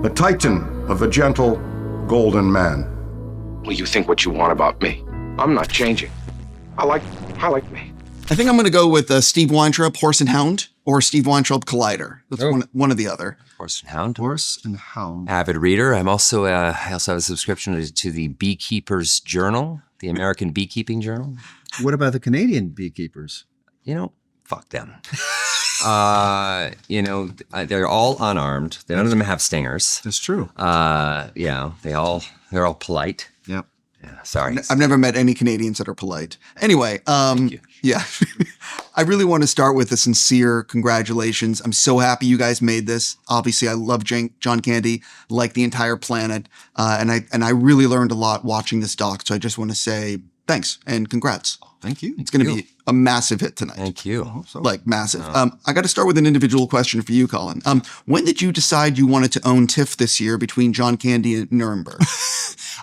a titan of a gentle, golden man. Well, you think what you want about me. I'm not changing. I like me. I think I'm going to go with Steve Weintraub, Horse and Hound, or Steve Weintraub, Collider. That's one or the other. Horse and Hound. Horse and Hound. Avid reader. I also have a subscription to the Beekeeper's Journal, the American Beekeeping Journal. What about the Canadian beekeepers? Fuck them. They're all unarmed. None of them have stingers. That's true. They're all polite. Yep. Yeah, sorry. I've never met any Canadians that are polite. Anyway, yeah. I really want to start with a sincere congratulations. I'm so happy you guys made this. Obviously, I love John Candy, like the entire planet. And I really learned a lot watching this doc. So I just want to say thanks and congrats. Thank you. It's going to be a massive hit tonight. Thank you. Like massive. I got to start with an individual question for you, Colin. When did you decide you wanted to own TIFF this year between John Candy and Nuremberg?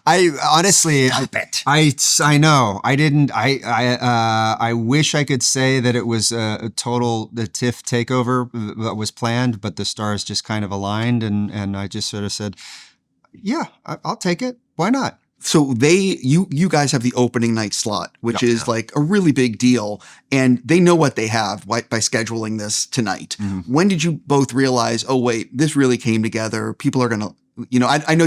I honestly, I know I didn't. I wish I could say that it was a total the TIFF takeover that was planned, but the stars just kind of aligned, and I just sort of said, yeah, I'll take it. Why not? So you guys have the opening night slot, which is like a really big deal, and they know what they have by scheduling this tonight. Mm-hmm. When did you both realize, oh wait, this really came together? People are gonna, I know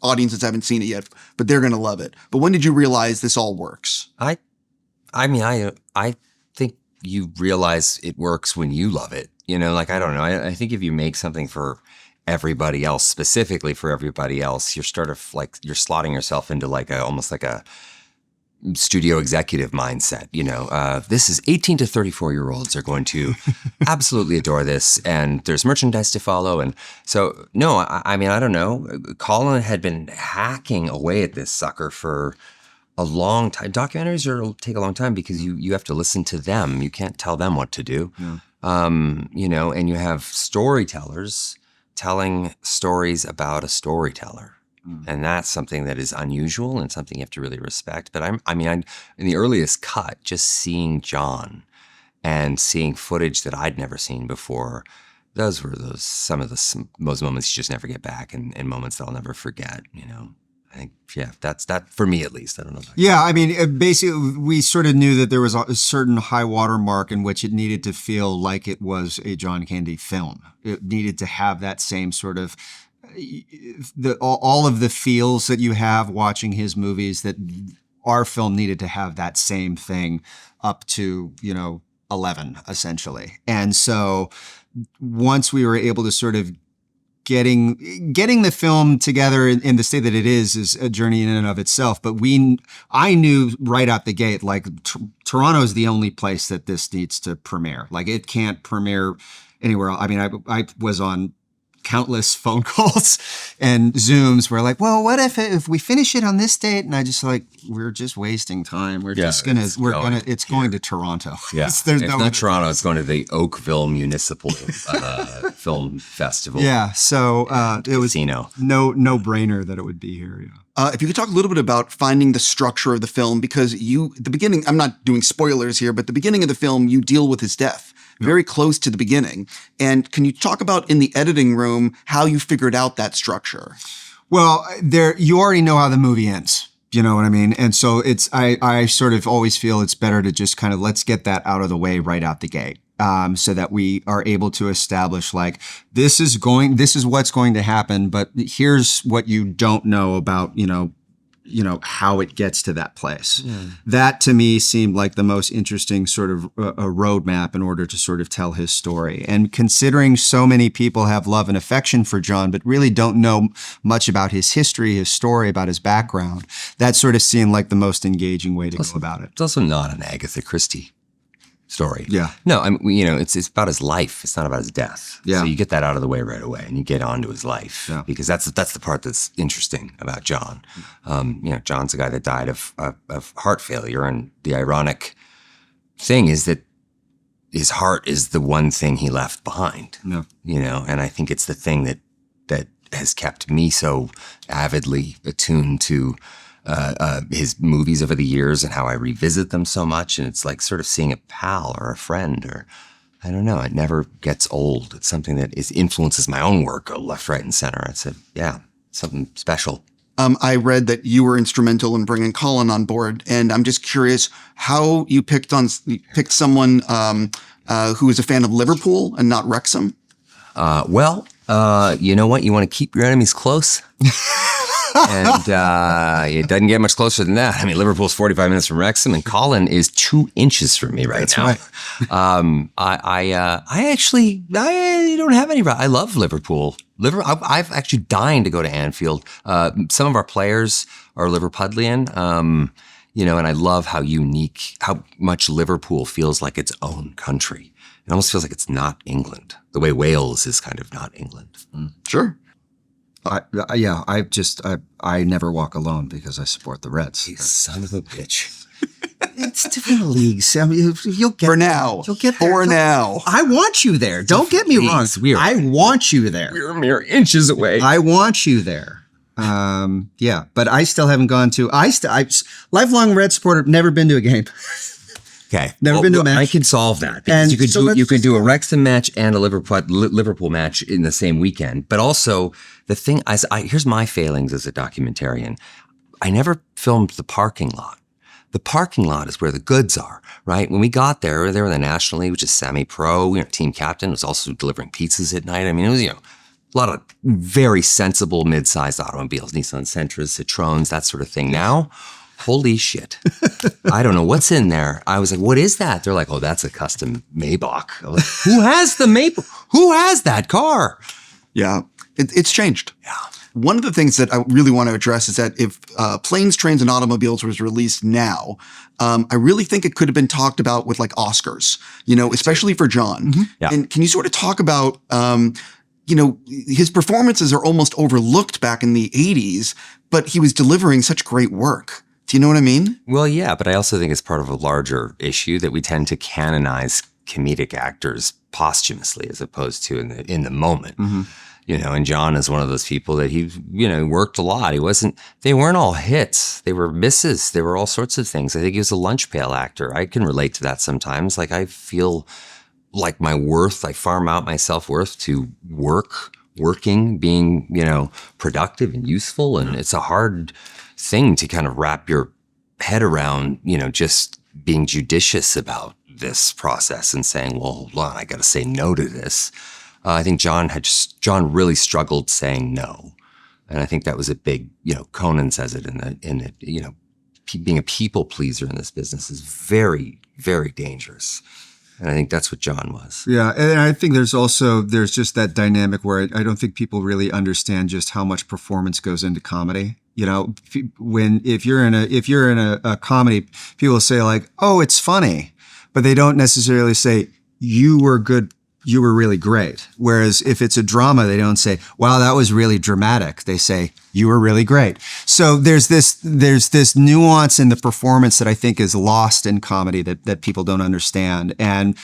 audiences haven't seen it yet, but they're gonna love it. But when did you realize this all works? I think you realize it works when you love it. I don't know. I think if you make something for everybody else, specifically for everybody else, you're sort of like you're slotting yourself into almost like a studio executive mindset. This is 18 to 34-year-olds are going to absolutely adore this, and there's merchandise to follow. And so, no, I don't know. Colin had been hacking away at this sucker for a long time. Documentaries will take a long time because you have to listen to them. You can't tell them what to do. Yeah. And you have storytellers telling stories about a storyteller. And that's something that is unusual and something you have to really respect. But in the earliest cut, just seeing John and seeing footage that I'd never seen before, those were some of the most moments you just never get back, and moments that I'll never forget, I think, yeah, that's that for me at least. I don't know. Yeah, basically, we sort of knew that there was a certain high water mark in which it needed to feel like it was a John Candy film. It needed to have that same sort of all of the feels that you have watching his movies. That our film needed to have that same thing up to 11 essentially. And so once we were able to sort of getting the film together in the state that it is a journey in and of itself. But I knew right out the gate, Toronto is the only place that this needs to premiere. It can't premiere anywhere else. I was on countless phone calls and Zooms where what if we finish it on this date? And I just we're just wasting time. It's going to Toronto. Yeah. If not Toronto, it's going to the Oakville Municipal Film Festival. Yeah. So it was no brainer that it would be here. Yeah. If you could talk a little bit about finding the structure of the film, because the beginning, I'm not doing spoilers here, but the beginning of the film, you deal with his death. Very close to the beginning. And can you talk about in the editing room how you figured out that structure? Well, you already know how the movie ends. You know what I mean? And so I sort of always feel it's better to just kind of let's get that out of the way right out the gate. So that we are able to establish this is what's going to happen, but here's what you don't know about, how it gets to that place. Yeah. That to me seemed like the most interesting sort of a roadmap in order to sort of tell his story. And considering so many people have love and affection for John, but really don't know much about his history, his story, about his background, that sort of seemed like the most engaging way to go about it. It's also not an Agatha Christie story. Yeah. No, it's about his life. It's not about his death. Yeah. So you get that out of the way right away and you get on to his life. Yeah. Because that's the part that's interesting about John. John's a guy that died of heart failure, and the ironic thing is that his heart is the one thing he left behind. Yeah. And I think it's the thing that has kept me so avidly attuned to his movies over the years and how I revisit them so much. And it's like sort of seeing a pal or a friend or I don't know. It never gets old. It's something that influences my own work, left, right, and center. It's something special. I read that you were instrumental in bringing Colin on board, and I'm just curious how you picked someone who is a fan of Liverpool and not Wrexham. You know what? You want to keep your enemies close. And it doesn't get much closer than that. I mean, Liverpool's 45 minutes from Wrexham, and Colin is 2 inches from me right now. That's right. I don't have any. I love Liverpool. I've actually dying to go to Anfield. Some of our players are Liverpudlian, and I love how much Liverpool feels like its own country. It almost feels like it's not England, the way Wales is kind of not England. Sure. I never walk alone because I support the Reds. You son of a bitch. It's different leagues. I mean, you'll get for now. You'll get there. For now. I want you there. Don't get me wrong. I want you there. We're mere inches away. I want you there. But I still haven't gone to. I lifelong Red supporter. Never been to a game. Okay, never been to a match. I can solve that because you could do a Wrexham match and a Liverpool match in the same weekend. But also the thing, here's my failings as a documentarian. I never filmed the parking lot. The parking lot is where the goods are, right? When we got there, we were in the National League, which is semi-pro. Team captain was also delivering pizzas at night. I mean, it was a lot of very sensible mid-sized automobiles, Nissan Sentras, Citroens, that sort of thing. Now. Holy shit. I don't know what's in there. I was like, what is that? They're like, oh, that's a custom Maybach. I'm like, who has the Maybach? Who has that car? Yeah, it's changed. Yeah. One of the things that I really want to address is that if Planes, Trains, and Automobiles was released now, I really think it could have been talked about with like Oscars, especially for John. Mm-hmm. Yeah. And can you sort of talk about, his performances are almost overlooked back in the 80s, but he was delivering such great work. Do you know what I mean? Well, yeah, but I also think it's part of a larger issue that we tend to canonize comedic actors posthumously as opposed to in the moment. Mm-hmm. And John is one of those people that he worked a lot. They weren't all hits. They were misses. They were all sorts of things. I think he was a lunch pail actor. I can relate to that sometimes. Like I feel like my worth, I farm out my self-worth to working, being, productive and useful. And it's a hard thing to kind of wrap your head around, just being judicious about this process and saying, well, hold on, I got to say no to this. I think John really struggled saying no. And I think that was a big, Conan says it in it, being a people pleaser in this business is very, very dangerous. And I think that's what John was. Yeah. And I think there's just that dynamic where I don't think people really understand just how much performance goes into comedy. If you're in a comedy, people say like, oh, it's funny, but they don't necessarily say you were good. You were really great. Whereas if it's a drama, they don't say, wow, that was really dramatic. They say, you were really great. So there's this nuance in the performance that I think is lost in comedy that people don't understand. And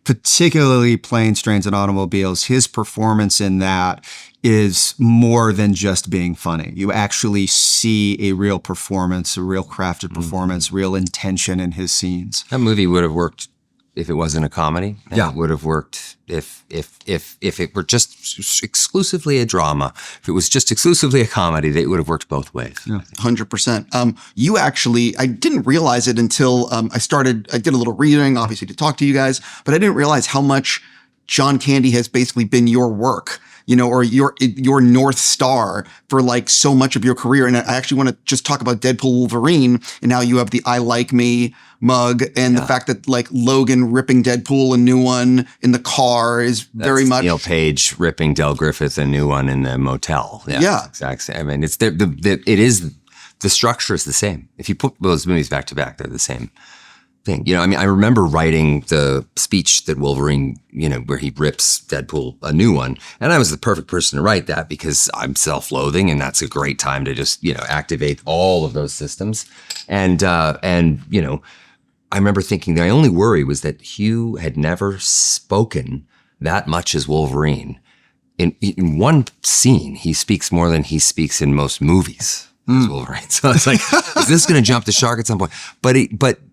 particularly Planes, Trains, and Automobiles, his performance in that is more than just being funny. You actually see a real performance, a real crafted performance, real intention in his scenes. That movie would have worked if it wasn't a comedy. Yeah. It would have worked if it were just exclusively a drama. If it was just exclusively a comedy, it would have worked both ways. Yeah, 100%. You actually, I didn't realize it until I did a little reading, obviously, to talk to you guys, but I didn't realize how much John Candy has basically been your work, or your North Star for like so much of your career. And I actually want to just talk about Deadpool Wolverine. And now you have the I Like Me mug and the fact that like Logan ripping Deadpool a new one in the car is very much Neil Page ripping Del Griffith a new one in the motel. Yeah. Exactly. I mean, the structure is the same. If you put those movies back to back, they're the same thing. I remember writing the speech that Wolverine, where he rips Deadpool a new one. And I was the perfect person to write that because I'm self-loathing and that's a great time to just, activate all of those systems. And I remember thinking the only worry was that Hugh had never spoken that much as Wolverine. In one scene, he speaks more than he speaks in most movies. Wolverine. So it's like, is this going to jump the shark at some point? But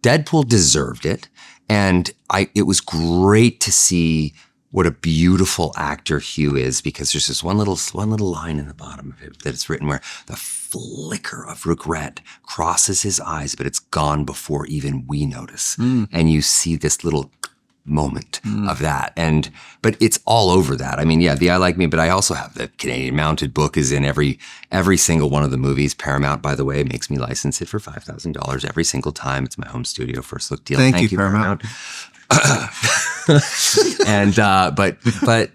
Deadpool deserved it. And it was great to see what a beautiful actor Hugh is, because there's this one little line in the bottom of it that it's written where the flicker of regret crosses his eyes, but it's gone before even we notice. And you see this little moment of that. But it's all over that. I mean, yeah, the I Like Me, but I also have the Canadian Mounted book is in every single one of the movies. Paramount, by the way, makes me license it for $5,000 every single time. It's my home studio first look deal. Thank you, Paramount. And but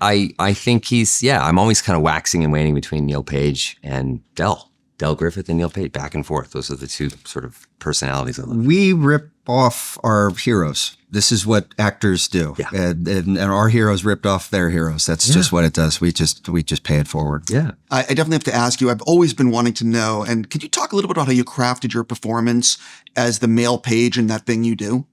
I think I'm always kind of waxing and waning between Neil Page and Del Griffith and Neil Page, back and forth. Those are the two sort of personalities I love. We rip off our heroes. This is what actors do. Yeah. And our heroes ripped off their heroes. That's just what it does. We just pay it forward. Yeah. I definitely have to ask you, I've always been wanting to know, and could you talk a little bit about how you crafted your performance as the male Page in that thing you do?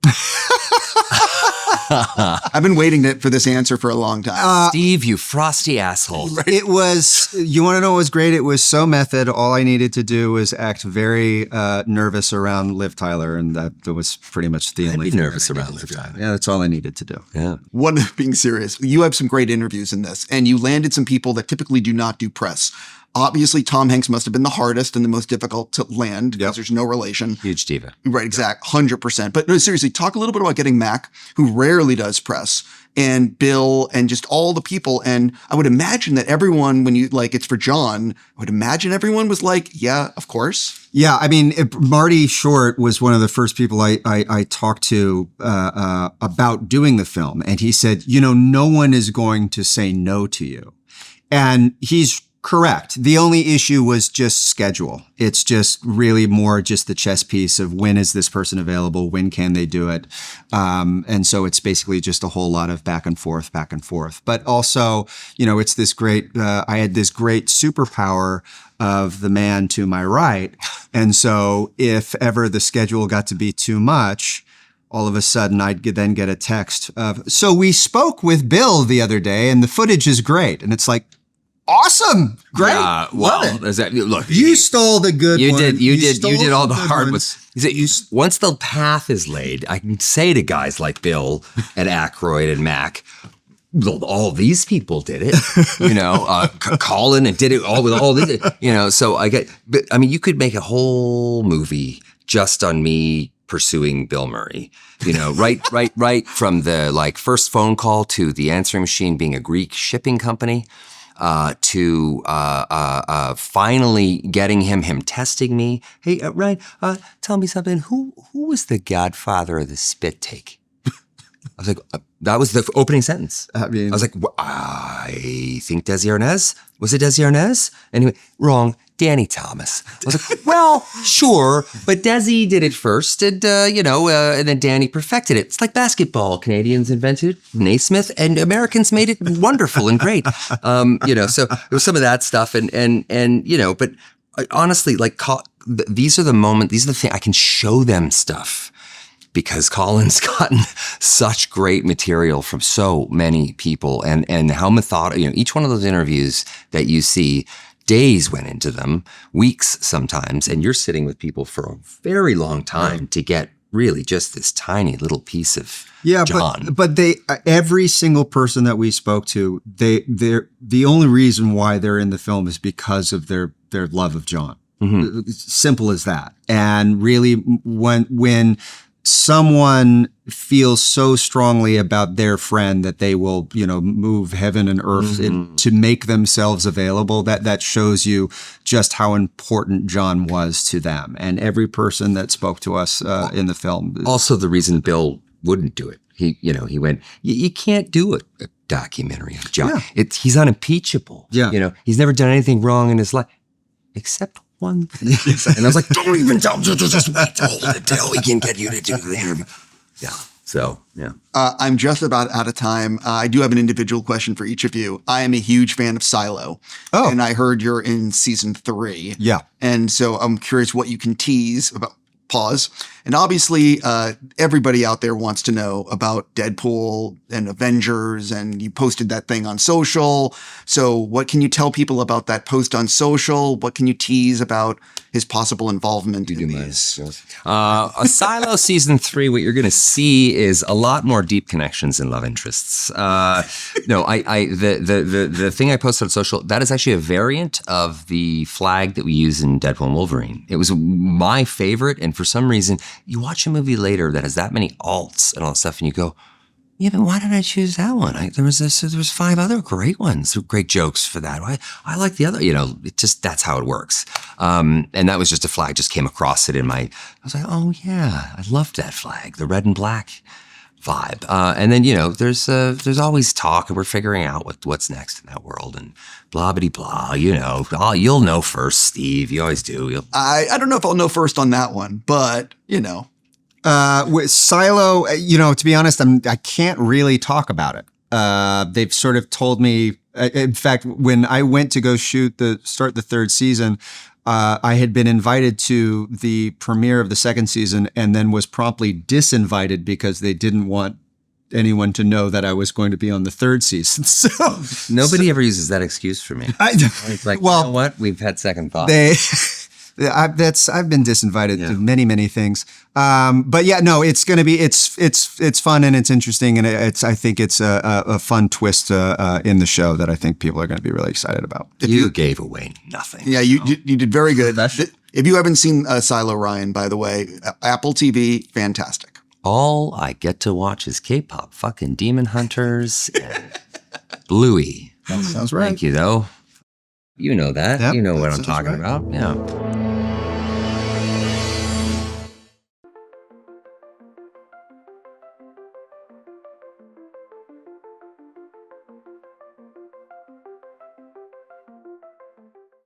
I've been waiting for this answer for a long time. Steve, you frosty asshole. It was, you want to know what was great? It was so method. All I needed to do was act very nervous around Liv Tyler, and that was pretty much the only thing. Nervous around Liv Tyler. Yeah, that's all I needed to do. Yeah. One, being serious, you have some great interviews in this, and you landed some people that typically do not do press. Obviously, Tom Hanks must have been the hardest and the most difficult to land because there's no relation. Huge diva. Right, exact, 100%. But no, seriously, talk a little bit about getting Mac, who rarely does press, and Bill, and just all the people. And I would imagine that everyone, when you it's for John, I would imagine everyone was like, yeah, of course. Yeah, I mean, Marty Short was one of the first people I talked to about doing the film. And he said, no one is going to say no to you. And he's correct. The only issue was just schedule. It's just really more just the chess piece of when is this person available? When can they do it? And so it's basically just a whole lot of back and forth. But also, it's this great, I had this great superpower of the man to my right. And so if ever the schedule got to be too much, all of a sudden I'd then get a text of, so we spoke with Bill the other day and the footage is great. And it's like, awesome. Great. Love it. Look, you stole the good you one. did all the good hard ones. ones. Once the path is laid, I can say to guys like Bill and Aykroyd and Mac, all these people did it, Colin and did it all with all this, so you could make a whole movie just on me pursuing Bill Murray, right from the first phone call to the answering machine being a Greek shipping company, to finally getting him testing me. Hey, Ryan, tell me something. Who was the godfather of the spit take? I was like, that was the opening sentence. I was like, I think Desi Arnaz. Was it Desi Arnaz? Anyway, wrong. Danny Thomas. I was like, well, sure, but Desi did it first, and and then Danny perfected it. It's like basketball. Canadians invented Naismith, and Americans made it wonderful and great. So there was some of that stuff, but honestly, these are the things I can show them stuff. Because Colin's gotten such great material from so many people, and how methodical, each one of those interviews that you see, days went into them, weeks sometimes, and you're sitting with people for a very long time to get really just this tiny little piece of John. But they, every single person that we spoke to, they're the only reason why they're in the film is because of their love of John. Mm-hmm. Simple as that. And really, when someone feels so strongly about their friend that they will, move heaven and earth to make themselves available, that shows you just how important John was to them. And every person that spoke to us in the film. Also the reason Bill wouldn't do it. He went, you can't do a documentary of John. Yeah. He's unimpeachable. Yeah. He's never done anything wrong in his life, except one thing. And I was like, don't even tell him, just wait to hold it till we can get you to do the interview. Yeah. So, yeah. I'm just about out of time. I do have an individual question for each of you. I am a huge fan of Silo. And I heard you're in season 3. Yeah. And so I'm curious what you can tease about pause. And obviously, everybody out there wants to know about Deadpool and Avengers, and you posted that thing on social. So what can you tell people about that post on social? What can you tease about his possible involvement in these? Silo season 3, what you're going to see is a lot more deep connections and love interests. The thing I posted on social, that is actually a variant of the flag that we use in Deadpool and Wolverine. It was my favorite, and for some reason, you watch a movie later that has that many alts and all that stuff, and you go, yeah, but why did I choose that one? There was 5 other great ones, great jokes for that. I like the other, that's how it works. And that was just a flag, just came across it I was like, oh yeah, I loved that flag, the red and black vibe. And then, there's always talk, and we're figuring out what's next in that world, and blah, blah, blah, you'll know first, Steve. You always do. I don't know if I'll know first on that one, but, with Silo, to be honest, I can't really talk about it. They've sort of told me, in fact, when I went to go start the 3rd season, I had been invited to the premiere of the 2nd season and then was promptly disinvited because they didn't want anyone to know that I was going to be on the 3rd season. So nobody ever uses that excuse for me. It's like, you know what? We've had second thoughts. I've been disinvited to many, many things. But yeah, no, it's going to be, it's fun and it's interesting. And I think it's a fun twist in the show that I think people are going to be really excited about. You gave away nothing. Yeah, you did very good. If you haven't seen Silo, Ryan, by the way, Apple TV, fantastic. All I get to watch is K-pop fucking Demon Hunters and Bluey. That sounds right. Thank you, though. You know that. Yep, you know what I'm talking about. Yeah.